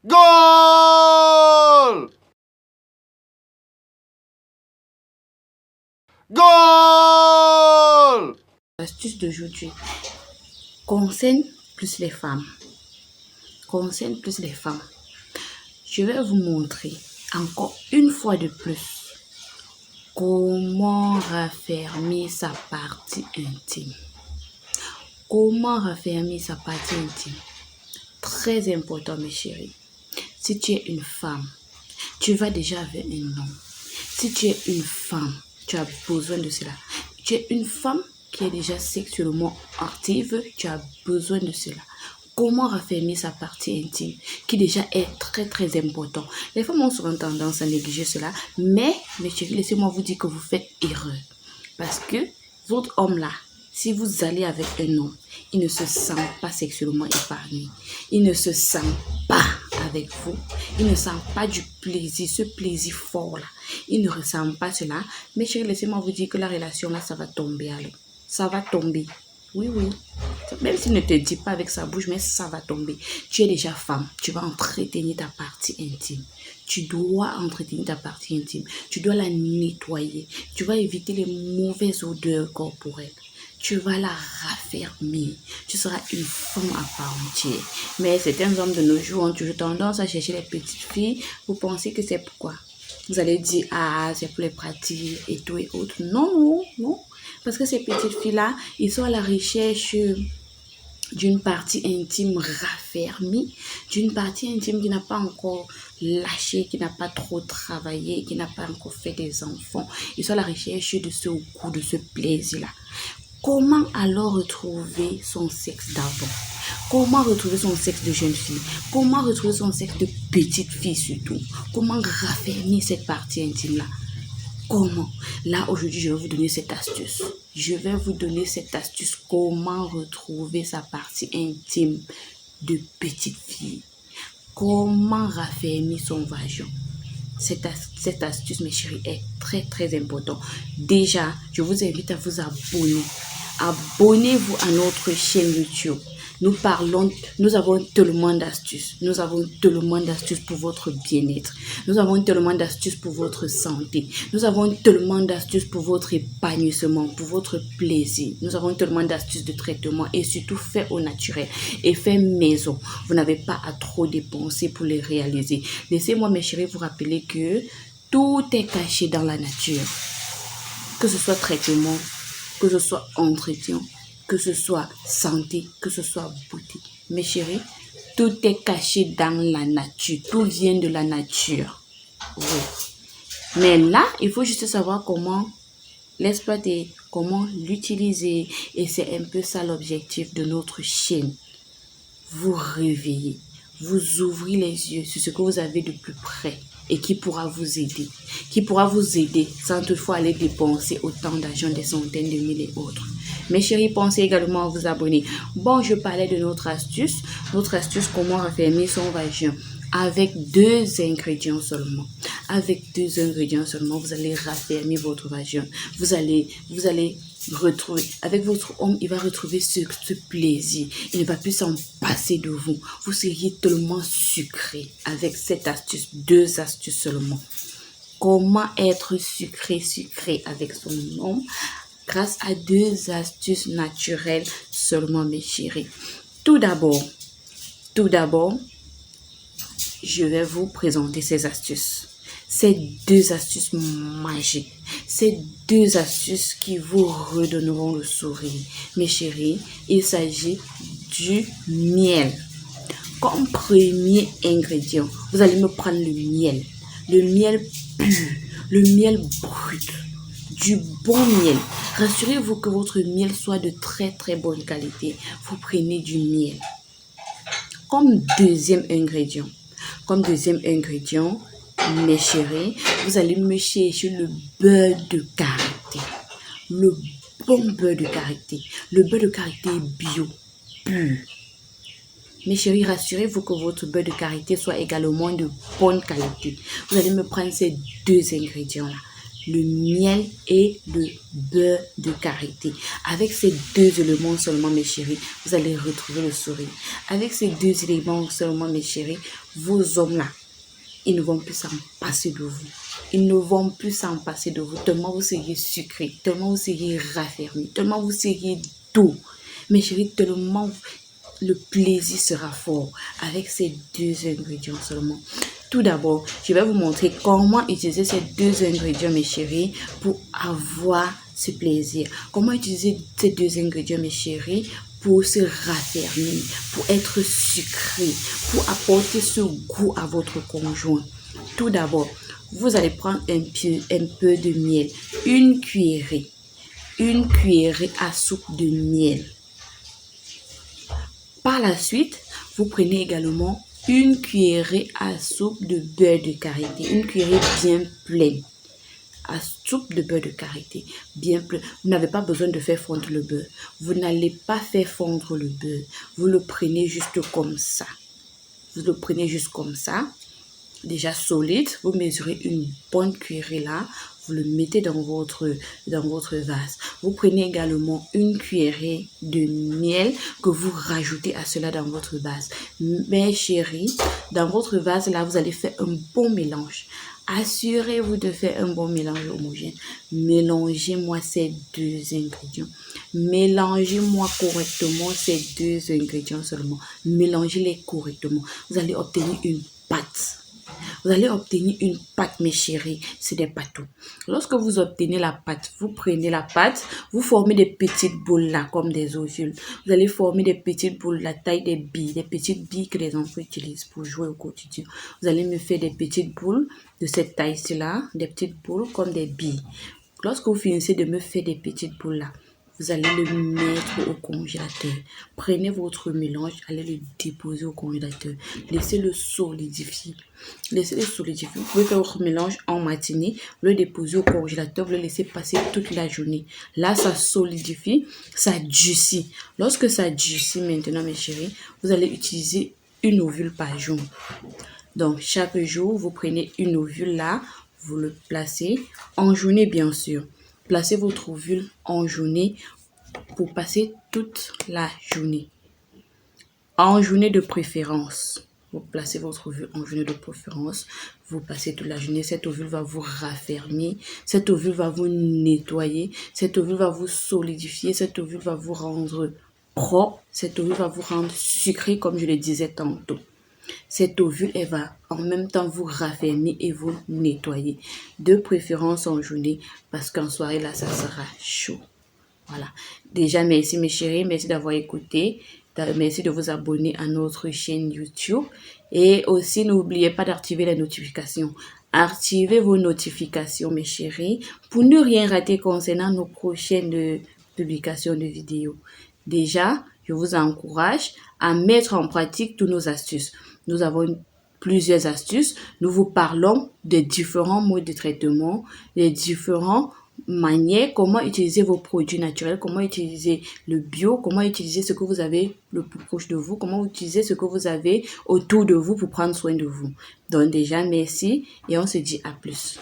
Goal! Goal! L'astuce d'aujourd'hui concerne plus les femmes. Je vais vous montrer encore une fois de plus comment raffermir sa partie intime. Très important, mes chéris. Si tu es une femme, tu vas déjà avec un homme. Si tu es une femme, tu as besoin de cela. Tu es une femme qui est déjà sexuellement active, tu as besoin de cela. Comment raffermir sa partie intime, qui déjà est très très important. Les femmes ont souvent tendance à négliger cela, mais mes chéris, laissez-moi vous dire que vous faites erreur. Parce que votre homme là, si vous allez avec un homme, il ne se sent pas sexuellement épargné. Il ne se sent pas avec vous. Il ne sent pas du plaisir, ce plaisir fort là. Il ne ressent pas cela. Mais chérie, laissez-moi vous dire que la relation là, ça va tomber alors. Ça va tomber. Oui. Même s'il ne te dit pas avec sa bouche, mais ça va tomber. Tu es déjà femme. Tu vas entretenir ta partie intime. Tu dois entretenir ta partie intime. Tu dois la nettoyer. Tu vas éviter les mauvaises odeurs corporelles. Tu vas la raffermir. Tu seras une femme à part entière. Mais certains hommes de nos jours ont toujours tendance à chercher les petites filles. Vous pensez que c'est pourquoi? Vous allez dire, ah, c'est pour les pratiques et tout et autres. Non. Parce que ces petites filles-là, ils sont à la recherche d'une partie intime raffermie, d'une partie intime qui n'a pas encore lâché, qui n'a pas trop travaillé, qui n'a pas encore fait des enfants. Ils sont à la recherche de ce goût, de ce plaisir-là. Comment alors retrouver son sexe d'avant? Comment retrouver son sexe de jeune fille? Comment retrouver son sexe de petite fille surtout? Comment raffermir cette partie intime-là? Comment? Là, aujourd'hui, je vais vous donner cette astuce. Comment retrouver sa partie intime de petite fille. Comment raffermir son vagin. Cette astuce, mes chéris, est très, très importante. Déjà, je vous invite à vous abonner. Abonnez-vous à notre chaîne YouTube. Nous avons tellement d'astuces. Nous avons tellement d'astuces pour votre bien-être. Nous avons tellement d'astuces pour votre santé. Nous avons tellement d'astuces pour votre épanouissement, pour votre plaisir. Nous avons tellement d'astuces de traitement et surtout fait au naturel et fait maison. Vous n'avez pas à trop dépenser pour les réaliser. Laissez-moi, mes chéris, vous rappeler que tout est caché dans la nature. Que ce soit traitement, que ce soit entretien, que ce soit santé, que ce soit beauté. Mes chéris, tout est caché dans la nature. Tout vient de la nature. Oui. Mais là, il faut juste savoir comment l'exploiter, comment l'utiliser. Et c'est un peu ça l'objectif de notre chaîne. Vous réveiller, vous ouvrir les yeux sur ce que vous avez de plus près et qui pourra vous aider. Sans toutefois aller dépenser autant d'argent, des centaines de mille et autres. Mes chéris, pensez également à vous abonner. Bon, je parlais de notre astuce. Notre astuce, comment raffermir son vagin. Avec 2 ingrédients seulement. Vous allez raffermir votre vagin. Vous allez retrouver, avec votre homme, il va retrouver ce plaisir. Il ne va plus s'en passer de vous. Vous seriez tellement sucré avec cette astuce, 2 astuces seulement. Comment être sucré avec son homme grâce à 2 astuces naturelles seulement, mes chéris. Tout d'abord, je vais vous présenter ces astuces. Ces 2 astuces magiques. Ces 2 astuces qui vous redonneront le sourire. Mes chéris, il s'agit du miel. Comme premier ingrédient, vous allez me prendre le miel. Le miel pur, le miel brut. Du bon miel. Rassurez-vous que votre miel soit de très très bonne qualité. Vous prenez du miel. Comme deuxième ingrédient, mes chéris, vous allez me chercher le beurre de karité. Le bon beurre de karité. Le beurre de karité bio, pur. Mes chéris, rassurez-vous que votre beurre de karité soit également de bonne qualité. Vous allez me prendre ces 2 ingrédients-là. Le miel et le beurre de karité. Avec ces 2 éléments seulement, mes chéris, vous allez retrouver le sourire. Avec ces 2 éléments seulement, mes chéris, vos hommes là, ils ne vont plus s'en passer de vous. Ils ne vont plus s'en passer de vous. Tellement vous seriez sucré, tellement vous seriez raffermi, tellement vous seriez doux. Mes chéris, tellement le plaisir sera fort avec ces 2 ingrédients seulement. Tout d'abord, je vais vous montrer comment utiliser ces 2 ingrédients, mes chéris, pour avoir ce plaisir. Comment utiliser ces 2 ingrédients, mes chéris, pour se raffermir, pour être sucré, pour apporter ce goût à votre conjoint. Tout d'abord, vous allez prendre un peu de miel, une cuillerée à soupe de miel. Par la suite, vous prenez également une cuillerée à soupe de beurre de karité, une cuillerée bien pleine. À soupe de beurre de karité, bien plein. Vous n'avez pas besoin de faire fondre le beurre. Vous n'allez pas faire fondre le beurre. Vous le prenez juste comme ça. Vous le prenez juste comme ça. Déjà solide. Vous mesurez une bonne cuillerée là. Vous le mettez dans votre vase. Vous prenez également une cuillerée de miel que vous rajoutez à cela dans votre vase. Mes chéris, dans votre vase là, vous allez faire un bon mélange. Assurez-vous de faire un bon mélange homogène. Mélangez-moi ces 2 ingrédients. Mélangez-moi correctement ces 2 ingrédients seulement. Mélangez-les correctement. Vous allez obtenir une pâte. Vous allez obtenir une pâte, mes chéris. C'est des pâteaux. Lorsque vous obtenez la pâte, vous prenez la pâte, vous formez des petites boules là, comme des ovules. Vous allez former des petites boules, la taille des billes, des petites billes que les enfants utilisent pour jouer au quotidien. Vous allez me faire des petites boules de cette taille-ci là, des petites boules comme des billes. Lorsque vous finissez de me faire des petites boules là, vous allez le mettre au congélateur. Prenez votre mélange, allez le déposer au congélateur. Laissez-le solidifier. Laissez-le solidifier. Vous pouvez faire votre mélange en matinée, vous le déposez au congélateur, vous le laissez passer toute la journée. Là, ça solidifie, ça durcit. Lorsque ça durcit maintenant, mes chéris, vous allez utiliser une ovule par jour. Donc, chaque jour, vous prenez une ovule là, vous le placez en journée, bien sûr. Placez votre ovule en journée pour passer toute la journée. En journée de préférence. Vous placez votre ovule en journée de préférence. Vous passez toute la journée. Cette ovule va vous raffermir. Cette ovule va vous nettoyer. Cette ovule va vous solidifier. Cette ovule va vous rendre propre. Cette ovule va vous rendre sucré, comme je le disais tantôt. Cette ovule, elle va en même temps vous raffermir et vous nettoyer. De préférence en journée, parce qu'en soirée, là, ça sera chaud. Voilà. Déjà, merci mes chéris. Merci d'avoir écouté. Merci de vous abonner à notre chaîne YouTube. Et aussi, n'oubliez pas d'activer les notifications. Activez vos notifications, mes chéris, pour ne rien rater concernant nos prochaines publications de vidéos. Déjà, je vous encourage à mettre en pratique toutes nos astuces. Nous avons plusieurs astuces. Nous vous parlons de différents modes de traitement, les différentes manières, comment utiliser vos produits naturels, comment utiliser le bio, comment utiliser ce que vous avez le plus proche de vous, comment utiliser ce que vous avez autour de vous pour prendre soin de vous. Donc déjà, merci et on se dit à plus.